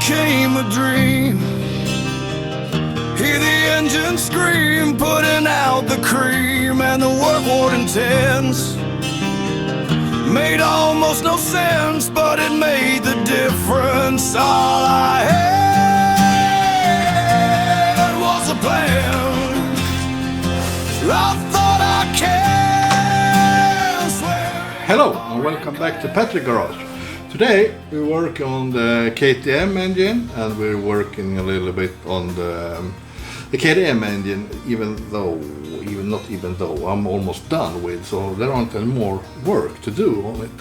became a dream. Hear the engine scream, putting out the cream, and the work more intense. Made almost no sense, but it made the difference. All I had was a plan. I thought I can swear. Hello and welcome back to Patrick Garage. Today we work on the KTM engine, and we're working a little bit on the KTM engine, even though I'm almost done with, so there aren't any more work to do on it.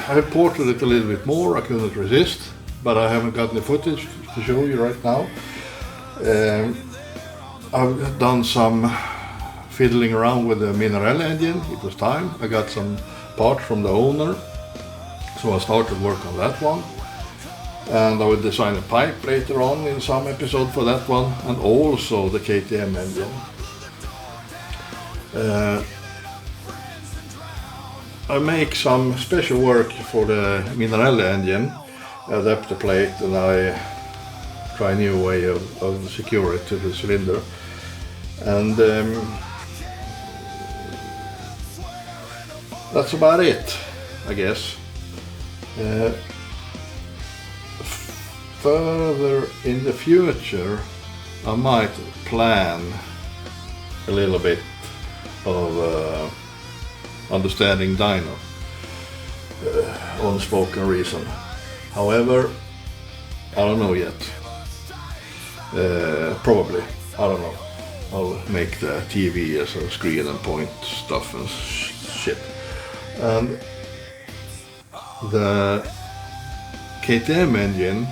I have ported it a little bit more, I couldn't resist, but I haven't got any footage to show you right now. I've done some fiddling around with the Minarelli engine. It was time. I got some parts from the owner, so I started work on that one. And I will design a pipe later on in some episode for that one, and also the KTM engine. I make some special work for the Minarelli engine, adapter plate, and I try a new way of secure it to the cylinder. And that's about it, I guess. Further in the future, I might plan a little bit of understanding dyno, unspoken reason. However, I don't know yet. Probably, I don't know. I'll make the TV as a screen and point stuff and shit. And the KTM engine,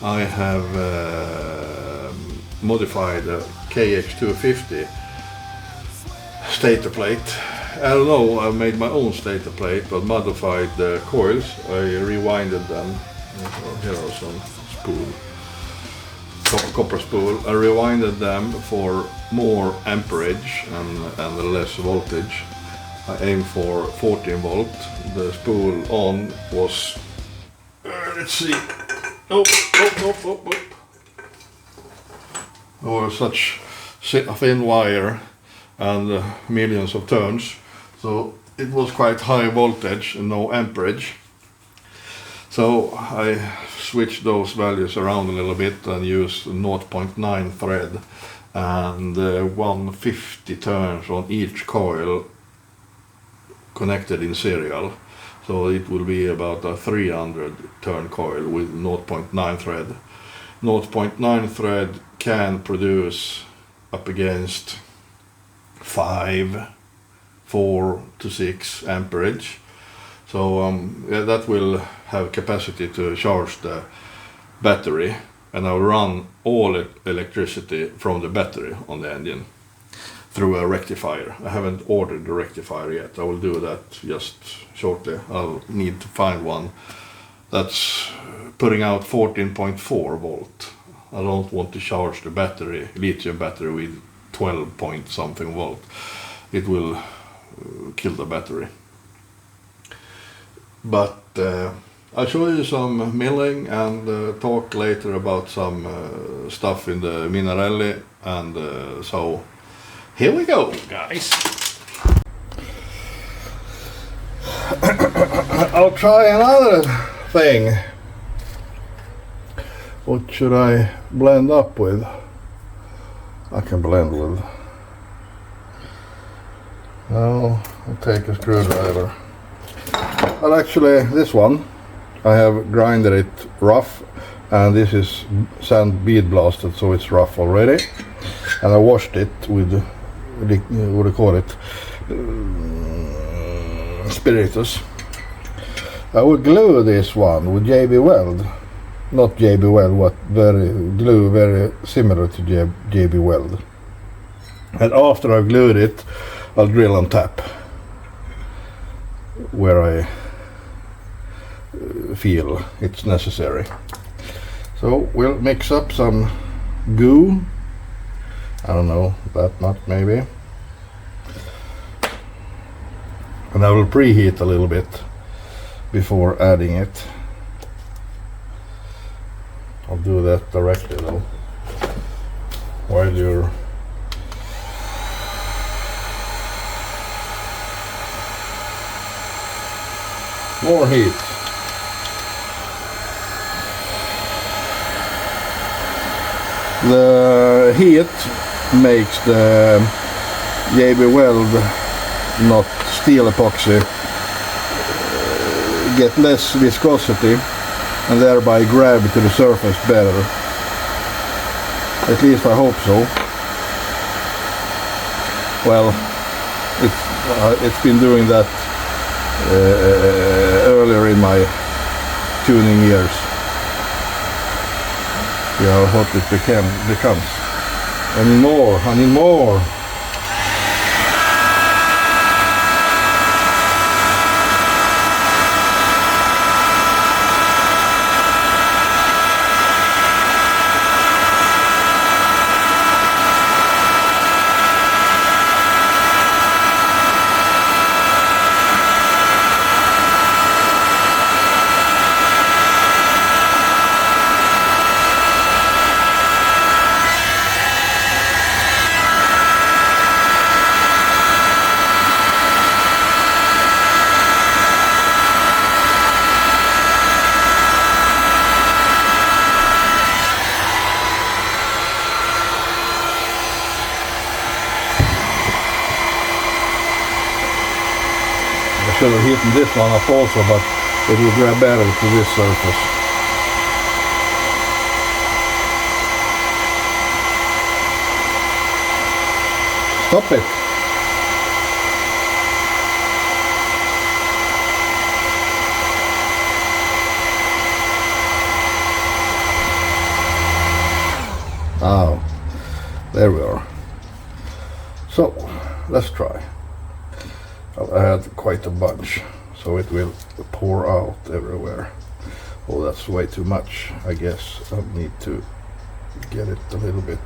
I have modified a KX250 stator plate. I don't know, I made my own stator plate, but modified the coils. I rewinded them. Here are some spool, copper spool. I rewinded them for more amperage and less voltage. I aimed for 14 volt. The spool on was, let's see. Oh. Or such thin wire and millions of turns, so it was quite high voltage and no amperage. So I switched those values around a little bit and used 0.9 thread and 150 turns on each coil connected in serial. So it will be about a 300 turn coil with 0.9 thread. 0.9 thread can produce up against 4 to 6 amperage. So yeah, that will have capacity to charge the battery, and I'll run all electricity from the battery on the engine through a rectifier. I haven't ordered the rectifier yet. I will do that just shortly. I'll need to find one that's putting out 14.4 volt. I don't want to charge the battery, lithium battery, with 12 point something volt. It will kill the battery. But I'll show you some milling and talk later about some stuff in the Minarelli, and so here we go, guys. I'll try another thing. What should I blend up with? I can blend with. No, I'll take a screwdriver. Well, actually, this one, I have grinded it rough, and this is sand bead blasted, so it's rough already. And I washed it with, what do you call it, spiritus. I will glue this one with JB Weld. Not JB Weld, what glue very similar to JB Weld. And after I've glued it, I'll drill and tap where I feel it's necessary. So we'll mix up some goo. I don't know, that much maybe. And I will preheat a little bit before adding it. I'll do that directly though, while you're more heat. The heat makes the JB Weld, not steel epoxy, get less viscosity and thereby grab to the surface better. At least I hope so. Well, it's been doing that earlier in my tuning years. See how hot it becomes. I need more, I need more. I should have hit this one up also, but it will grab better to this surface. Stop it! Oh, there we are. So, let's try. I had quite a bunch, so it will pour out everywhere. Oh, that's way too much. I guess I need to get it a little bit.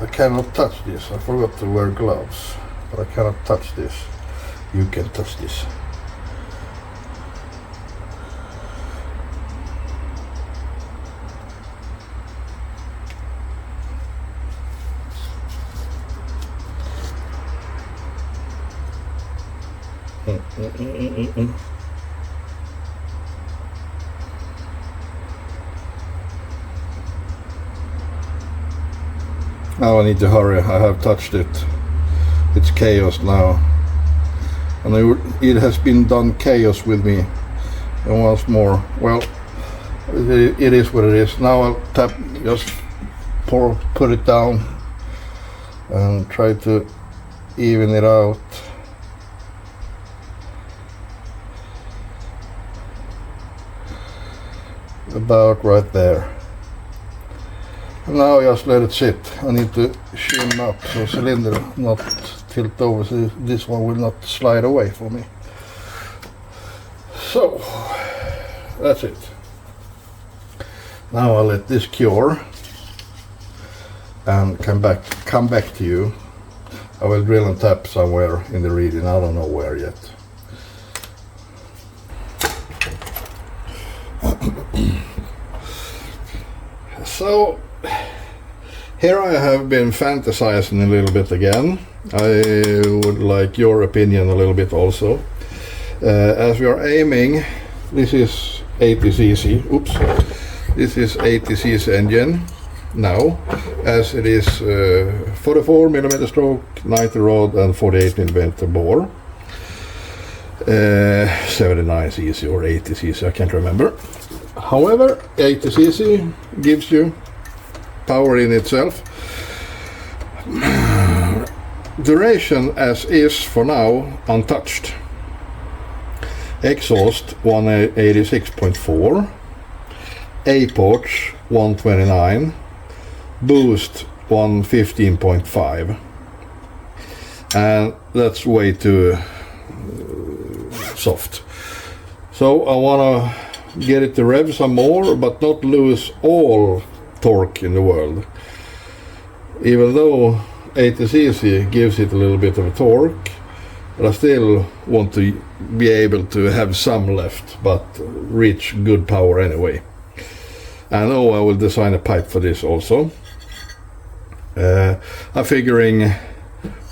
I cannot touch this. I forgot to wear gloves, but I cannot touch this. You can touch this. Now I need to hurry. I have touched it. It's chaos now, and it has been done chaos with me. And once more, well, it is what it is. Now I'll tap, just put it down and try to even it out. About right there. And now just let it sit. I need to shim up so cylinder not tilt over, so this one will not slide away for me. So that's it. Now I'll let this cure and come back to you. I will drill and tap somewhere in the reading. I don't know where yet. So here I have been fantasizing a little bit again. I would like your opinion a little bit also. As we are aiming, this is 80cc. Oops, this is 80cc engine now, as it is 44mm stroke, 90 rod and 48mm bore. 79cc or 80cc, I can't remember. However, 80cc gives you power in itself. Duration as is for now, untouched. Exhaust 186.4, A-ports 129, boost 115.5, and that's way too soft. So I want to get it to rev some more, but not lose all torque in the world. Even though 80cc gives it a little bit of a torque, but I still want to be able to have some left, but reach good power anyway. And I will design a pipe for this also. I'm figuring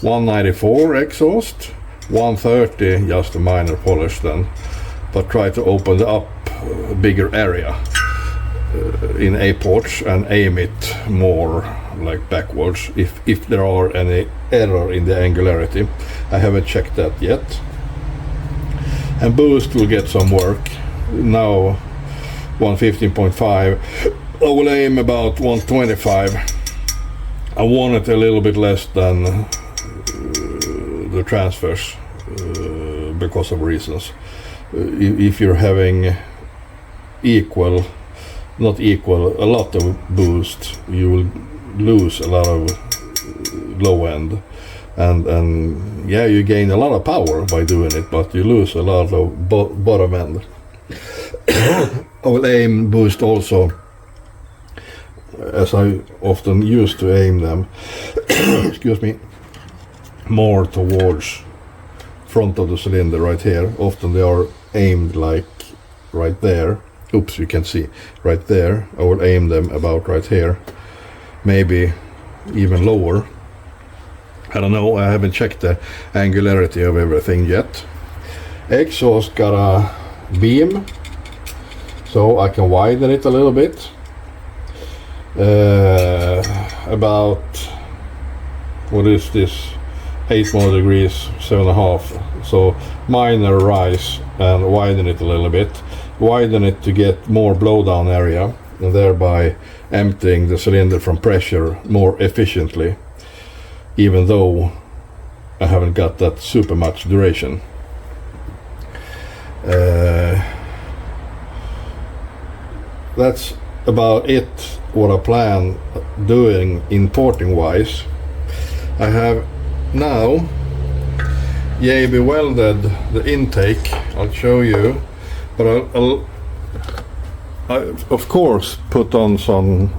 194 exhaust, 130 just a minor polish then, but try to open up a bigger area in A-ports and aim it more like backwards if there are any error in the angularity. I haven't checked that yet. And boost will get some work. Now 115.5, I will aim about 125. I want it a little bit less than the transfers because of reasons. If you're having a lot of boost, you will lose a lot of low end, and yeah, you gain a lot of power by doing it, but you lose a lot of bottom end. I will aim boost also, as I often used to aim them excuse me, more towards front of the cylinder right here. Often they are aimed like right there. Oops, you can see right there. I will aim them about right here, maybe even lower. I don't know, I haven't checked the angularity of everything yet. Exhaust got a beam, so I can widen it a little bit. About, what is this, 8 more degrees, 7.5. So minor rise and widen it a little bit. Widen it to get more blowdown area and thereby emptying the cylinder from pressure more efficiently, even though I haven't got that super much duration. That's about it what I plan doing importing wise. I have now JB welded the intake. I'll show you, but I of course put on some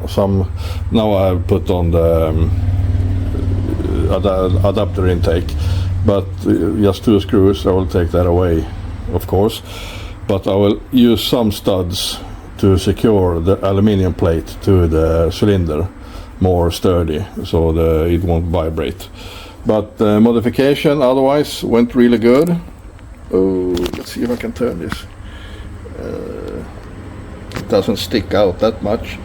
now I've put on the adapter intake, but just 2 screws. I will take that away, of course, but I will use some studs to secure the aluminium plate to the cylinder more sturdy, so it won't vibrate. But the modification otherwise went really good. Oh, let's see if I can turn this. It doesn't stick out that much.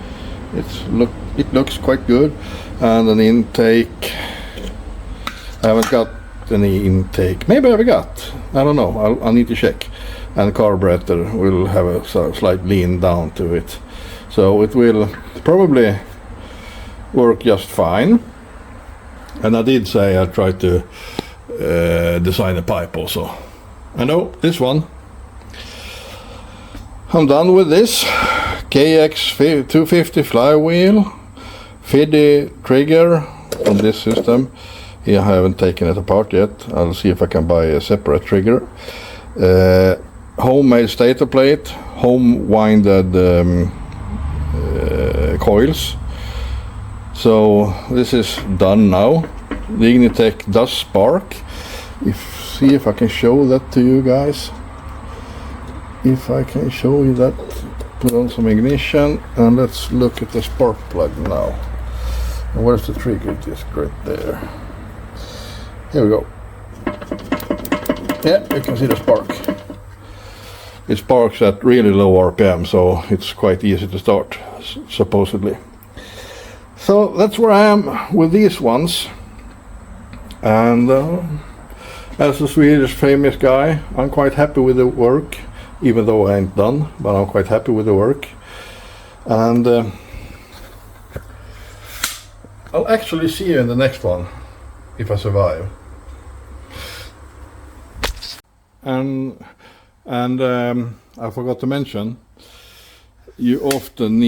It looks quite good. And an intake, I haven't got any intake. Maybe I've got, I don't know, I'll need to check. And carburetor will have a slight lean down to it, so it will probably work just fine. And I did say I tried to design a pipe also. I know this one. I'm done with this KX250 flywheel, FIDI trigger on this system. Here I haven't taken it apart yet. I'll see if I can buy a separate trigger. Homemade stator plate, home winded coils. So this is done now. The Ignitec does spark. See if I can show that to you guys. If I can show you that, put on some ignition and let's look at the spark plug now. And where's the trigger? Just right there. Here we go. Yeah, you can see the spark. It sparks at really low RPM, so it's quite easy to start, supposedly. So that's where I am with these ones. And as a Swedish famous guy, I'm quite happy with the work, even though I ain't done, but I'm quite happy with the work. And I'll actually see you in the next one, if I survive. And I forgot to mention, you often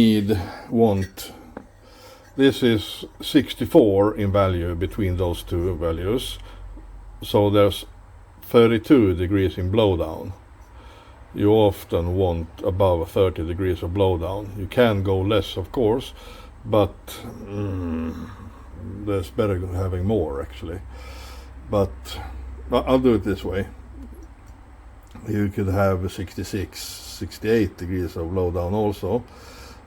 want, this is 64 in value between those two values, so there's 32 degrees in blowdown. You often want above 30 degrees of blowdown. You can go less, of course, but there's better having more actually. But I'll do it this way. You could have 66, 68 degrees of blowdown also,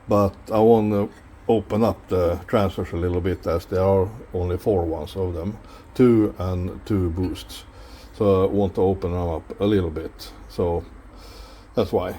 but I want to open up the transfers a little bit, as there are only 4 ones of them, 2 and 2 boosts. So I want to open them up a little bit, so that's why.